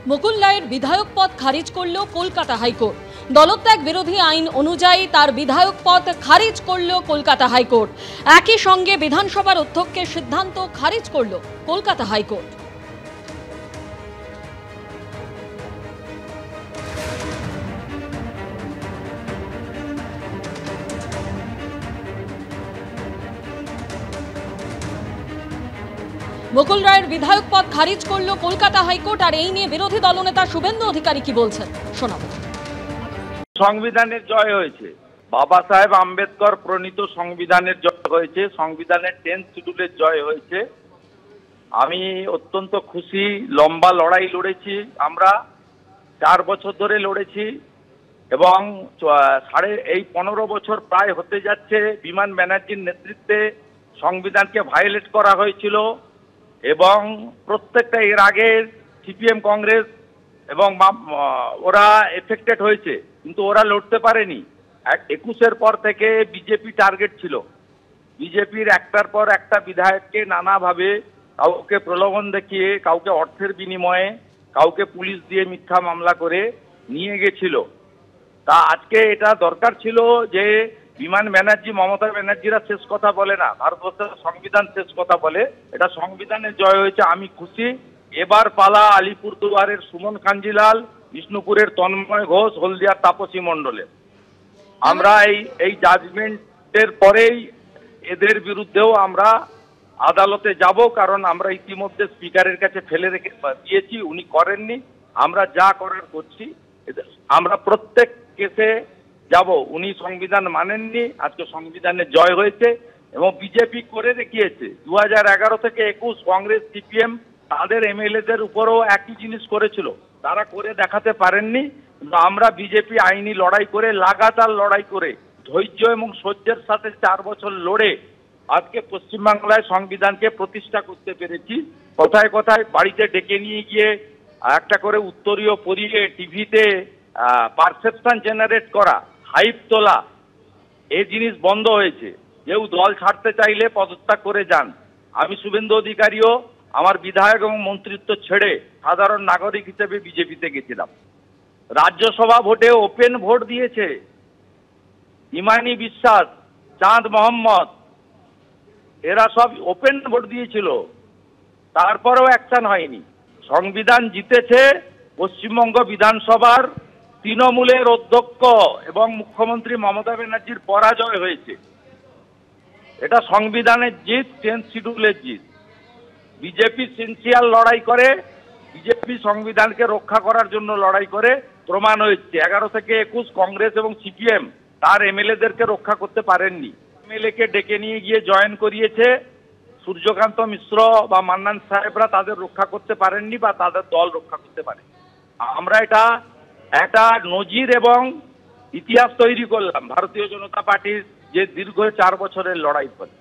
মুকুল রায়ের বিধায়ক পদ খারিজ করল কলকাতা হাইকোর্ট। দলত্যাগ বিরোধী আইন অনুযায়ী তার বিধায়ক পদ খারিজ করল কলকাতা হাইকোর্ট। একই সঙ্গে বিধানসভার অধ্যক্ষের সিদ্ধান্ত খারিজ করল কলকাতা হাইকোর্ট। মুকুল রায়ের বিধায়ক পদ খারিজ করল কলকাতা হাইকোর্ট। আর এই নিয়ে বিরোধী দলনেতা শুভেন্দু অধিকারী কি বলছেন শোনাবো। সংবিধানের জয় হয়েছে, বাবা সাহেব আম্বেদকর প্রণীত সংবিধানের জয় হয়েছে, সংবিধানের 10th শিডিউলের জয় হয়েছে। আমি অত্যন্ত খুশি। লম্বা লড়াই লড়েছি, আমরা 4 বছর ধরে লড়েছি এবং 15 বছর প্রায় হতে যাচ্ছে বিমান ব্যানার্জির নেতৃত্বে সংবিধানকে ভায়োলেট করা হয়েছিল এবং প্রত্যেকটা এর আগে সিপিএম কংগ্রেস এবং ওরা এফেক্টেড হয়েছে, কিন্তু ওরা লড়তে পারেনি। 21-এর পর থেকে বিজেপি টার্গেট ছিল। বিজেপির একটার পর একটা বিধায়ককে নানাভাবে কাউকে প্রলোভন দেখিয়ে, কাউকে অর্থের বিনিময়ে, কাউকে পুলিশ দিয়ে মিথ্যা মামলা করে নিয়ে গেছিল। তা আজকে এটা দরকার ছিল যে বিমান ব্যানার্জি, মমতা ব্যানার্জিরা শেষ কথা বলে না, ভারতবর্ষের সংবিধান শেষ কথা বলে। এটা সংবিধানের জয় হয়েছে, আমি খুশি। এবার পালা আলিপুরদুয়ারের সুমন কাঞ্জিলাল, বিষ্ণুপুরের তন্ময় ঘোষ, হলদিয়ার তাপসী মণ্ডলের। আমরা এই জাজমেন্টের পরেই এদের বিরুদ্ধেও আমরা আদালতে যাব, কারণ আমরা ইতিমধ্যে স্পিকারের কাছে ফেলে রেখে দিয়েছি, উনি করেননি। আমরা যা করার করছি, আমরা প্রত্যেক কেসে যাব। উনি সংবিধান মানেননি, আজকে সংবিধানের জয় হয়েছে এবং বিজেপি করে দেখিয়েছে। 2011 থেকে 21 কংগ্রেস সিপিএম তাদের এমএলএদের উপরও একই জিনিস করেছিল, তারা করে দেখাতে পারেননি। কিন্তু আমরা বিজেপি আইনি লড়াই করে, লাগাতার লড়াই করে, ধৈর্য এবং সহ্যের সাথে 4 বছর লড়ে আজকে পশ্চিমবাংলায় সংবিধানকে প্রতিষ্ঠা করতে পেরেছি। কথায় কথায় বাড়িতে ডেকে নিয়ে গিয়ে একটা করে উত্তরীয় পড়িয়ে টিভিতে পারসেপশন জেনারেট করা, হাইপ তোলা, এই জিনিস বন্ধ হয়েছে। কেউ দল ছাড়তে চাইলে পদত্যাগ করে যান। আমি শুভেন্দু অধিকারীও আমার বিধায়ক এবং মন্ত্রিত্ব ছেড়ে সাধারণ নাগরিক হিসেবে বিজেপিতে গেছিলাম। রাজ্যসভা ভোটে ওপেন ভোট দিয়েছে ইমানি বিশ্বাস, চাঁদ মোহাম্মদ, এরা সব ওপেন ভোট দিয়েছিল, তারপরেও অ্যাকশন হয়নি। সংবিধান জিতেছে। পশ্চিমবঙ্গ বিধানসভার তৃণমূলের অধ্যক্ষ এবং মুখ্যমন্ত্রী মমতা ব্যানার্জির পরাজয় হয়েছে। এটা সংবিধানের জিত, 10th শিডিউলের জিত। বিজেপি সিনসিয়ার লড়াই করে, বিজেপি সংবিধানকে রক্ষা করার জন্য লড়াই করে, প্রমাণ হয়েছে। 11 থেকে 21 কংগ্রেস এবং সিপিএম তার এমএলএদেরকে রক্ষা করতে পারেননি। এমএলএকে ডেকে নিয়ে গিয়ে জয়েন করিয়েছে। সূর্যকান্ত মিশ্র বা মান্নান সাহেবরা তাদের রক্ষা করতে পারেননি বা তাদের দল রক্ষা করতে পারে। আমরা এটা একটা নজির এবং ইতিহাস তৈরি করলাম ভারতীয় জনতা পার্টির যে দীর্ঘ 4 বছরের লড়াই করে।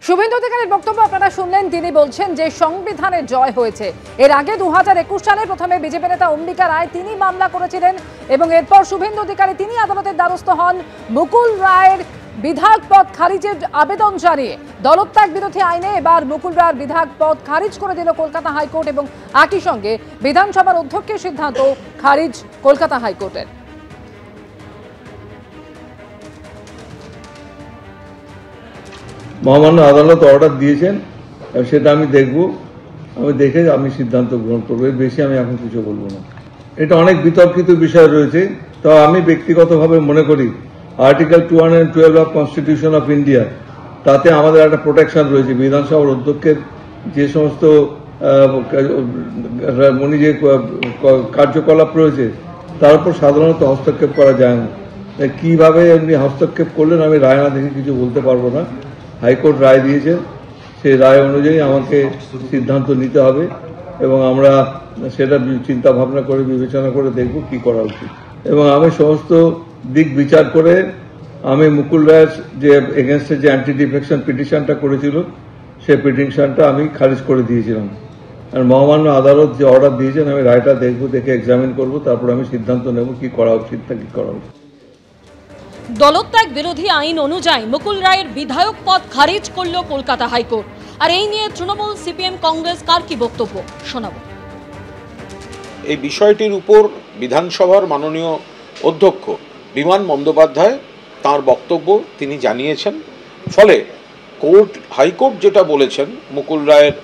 শুভেন্দু অধিকারীর বক্তব্য আপনারা শুনলেন। তিনি বলছেন যে সংবিধানের জয় হয়েছে। এর আগে 2021 সালে প্রথমে বিজেপি নেতা অম্বিকা রায় তিনি মামলা করেছিলেন এবং এরপর শুভেন্দু অধিকারী তিনি আদালতের দ্বারস্থ হন মুকুল রায়ের বিধায়ক পদ খারিজের আবেদন জানিয়ে। দলত্যাগ বিরোধী আইনে এবার মুকুল রায়ের বিধায়ক পদ খারিজ করে দিল কলকাতা হাইকোর্ট এবং একই সঙ্গে বিধানসভার অধ্যক্ষের সিদ্ধান্ত খারিজ কলকাতা হাইকোর্টের। মহামান্য আদালত অর্ডার দিয়েছেন, সেটা আমি দেখব, আমি দেখে আমি সিদ্ধান্ত গ্রহণ করবো। এর বেশি আমি এখন কিছু বলবো না। এটা অনেক বিতর্কিত বিষয় রয়েছে, তো আমি ব্যক্তিগতভাবে মনে করি article 212 of constitution of India, তাতে আমাদের একটা প্রোটেকশন রয়েছে। বিধানসভার অধ্যক্ষের যে সমস্ত উনি যে কার্যকলাপ রয়েছে তার উপর সাধারণত হস্তক্ষেপ করা যায় না। কিভাবে এমনি হস্তক্ষেপ করলেন আমি রায় না দেখে কিছু বলতে পারবো না। হাইকোর্ট রায় দিয়েছেন, সেই রায় অনুযায়ী আমাকে সিদ্ধান্ত নিতে হবে এবং আমরা সেটা চিন্তা ভাবনা করে বিবেচনা করে দেখব কি করা উচিত। এবং আমি সমস্ত দিক বিচার করে আমি মুকুল রায়ের যে এগেনস্টে যে অ্যান্টি ডিফেকশন পিটিশনটা করেছিল সেই পিটিশনটা আমি খারিজ করে দিয়েছিলাম। আর মহামান্য আদালত যে অর্ডার দিয়েছেন আমি রায়টা দেখব, দেখে এক্সামিন করব, তারপর আমি সিদ্ধান্ত নেব কি করা উচিত না কি করা উচিত। দলত্যাগ বিরোধী আইন অনুযায়ী মুকুল রায়ের বিধায়ক পদ খারিজ করল কলকাতা হাইকোর্ট। আর এই নিয়ে তৃণমূল, সিপিএম, কংগ্রেস কার কি বক্তব্য শোনাবো। এই বিষয়টির উপর বিধানসভার মাননীয় অধ্যক্ষ বিমান বন্দ্যোপাধ্যায় তাঁর বক্তব্য তিনি জানিয়েছেন। ফলে হাইকোর্ট যেটা বলেছেন মুকুল রায়ের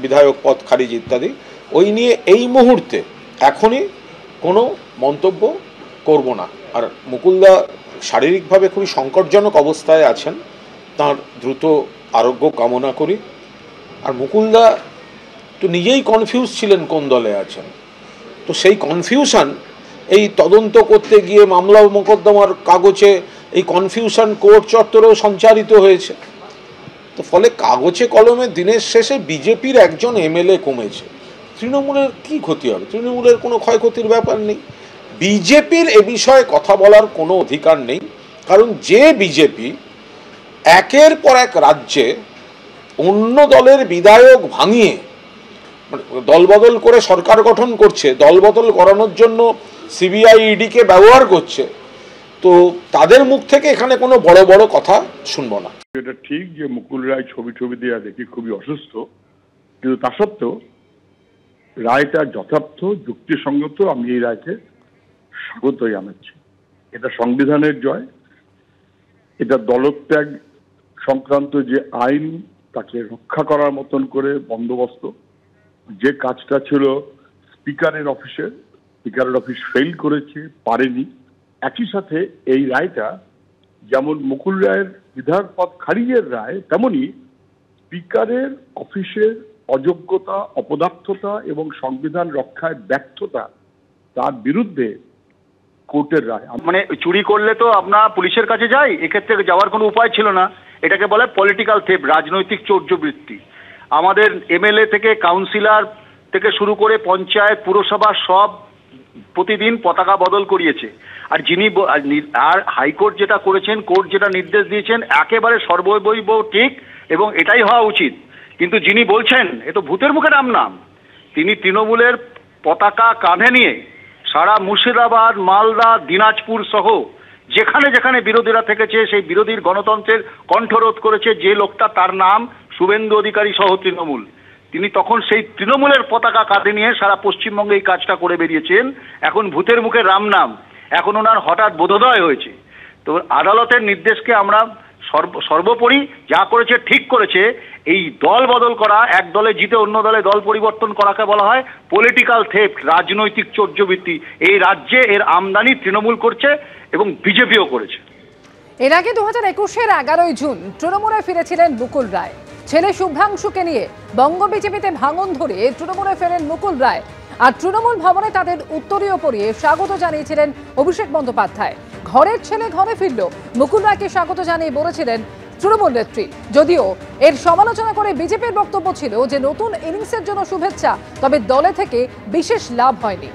বিধায়ক পদ খারিজ ইত্যাদি, ওই নিয়ে এই মুহূর্তে এখনই কোনো মন্তব্য করব না। আর মুকুলদা শারীরিকভাবে খুবই সংকটজনক অবস্থায় আছেন, তার দ্রুত আরোগ্য কামনা করি। আর মুকুলদা তো নিজেই কনফিউজ ছিলেন কোন দলে আছেন, তো সেই কনফিউশন এই তদন্ত করতে গিয়ে মামলা মোকদ্দমার কাগজে এই কনফিউশন কোর্ট চত্বরেও সঞ্চারিত হয়েছে। তো ফলে কাগজে কলমে দিনের শেষে বিজেপির একজন এমএলএ কমেছে, তৃণমূলের কি ক্ষতি হবে? তৃণমূলের কোনো ক্ষয়ক্ষতির ব্যাপার নেই। বিজেপির এ বিষয়ে কথা বলার কোনো অধিকার নেই, কারণ যে বিজেপি একের পর এক রাজ্যে অন্য দলের বিধায়ক ভাঙিয়ে দলবদল করে সরকার গঠন করছে, দলবদল করানোর জন্য সিবিআই ইডিকে ব্যবহার করছে, তো তাদের মুখ থেকে এখানে কোনো বড় বড় কথা শুনবো না। এটা ঠিক যে মুকুল রায় ছবি দিয়ে দেখি খুবই অসুস্থ, কিন্তু তা সত্ত্বেও রায়টা যথার্থ যুক্তিসঙ্গত। আমি এই রায়কে স্বাগতই জানাচ্ছি। এটা সংবিধানের জয়, এটা দলত্যাগ সংক্রান্ত যে আইন তাকে রক্ষা করার মতন করে বন্দোবস্ত, যে কাজটা ছিল স্পিকারের অফিস ফেল করেছে, পারেনি। একই সাথে এই রায়টা যেমন মুকুল রায়ের বিধায়ক পদ খারিজের রায়, তেমনি স্পিকারের অফিসের অযোগ্যতা, অপদার্থতা এবং সংবিধান রক্ষায় ব্যর্থতা, তার বিরুদ্ধে কোর্টের রায়। মানে চুরি করলে তো আপনার পুলিশের কাছে যায়, এক্ষেত্রে যাওয়ার কোনো উপায় ছিল না। এটাকে বলে পলিটিক্যাল থেফট, রাজনৈতিক চৌর্যবৃত্তি। আমাদের এমএলএ থেকে কাউন্সিলর থেকে শুরু করে পঞ্চায়েত, পুরসভা সব প্রতিদিন পতাকা বদল করিয়েছে। আর আর হাইকোর্ট যেটা করেছেন, কোর্ট যেটা নির্দেশ দিয়েছেন, একেবারে সর্বৈব ঠিক এবং এটাই হওয়া উচিত। কিন্তু যিনি বলছেন এ তো ভূতের মুখে নাম, তিনি তৃণমূলের পতাকা কাঁধে নিয়ে সারা মুর্শিদাবাদ, মালদা, দিনাজপুর সহ যেখানে যেখানে বিরোধীরা থেকেছে সেই বিরোধীর গণতন্ত্রের কণ্ঠরোধ করেছে যে লোকটা, তার নাম শুভেন্দু অধিকারী সহ তৃণমূল। তিনি তখন সেই তৃণমূলের পতাকা কাঁধে নিয়ে সারা পশ্চিমবঙ্গে এই কাজটা করে বেরিয়েছেন। এখন ভূতের মুখে রাম নাম, এখন ওনার হঠাৎ বোধোদয় হয়েছে। তো আদালতের নির্দেশকে আমরা সর্বোপরি যা করেছে ঠিক করেছে। এই দল বদল করা, এক দলে জিতে অন্য দলে দল পরিবর্তন করাকে বলা হয় পলিটিক্যাল থেফট, রাজনৈতিক চৌর্যবৃত্তি। এই রাজ্যে এর আমদানি তৃণমূল করছে এবং বিজেপিও করেছে। এর আগে 2021-এর 11 জুন তৃণমূলে ফিরেছিলেন মুকুল রায়। ছেলে শুভ্রাংশুকে নিয়ে বঙ্গ বিজেপিতে ভাঙন ধরে তৃণমূলে ফেরেন মুকুল রায়। আর তৃণমূল ভবনে তাদের উত্তরীয় পরিয়ে স্বাগত জানিয়েছিলেন অভিষেক বন্দ্যোপাধ্যায়। ঘরের ছেলে ঘরে ফিরল, মুকুল রায়কে স্বাগত জানিয়ে বলেছিলেন তৃণমূল নেত্রী। যদিও এর সমালোচনা করে বিজেপির বক্তব্য ছিল যে নতুন ইনিংসের জন্য শুভেচ্ছা, তবে দলে থেকে বিশেষ লাভ হয়নি।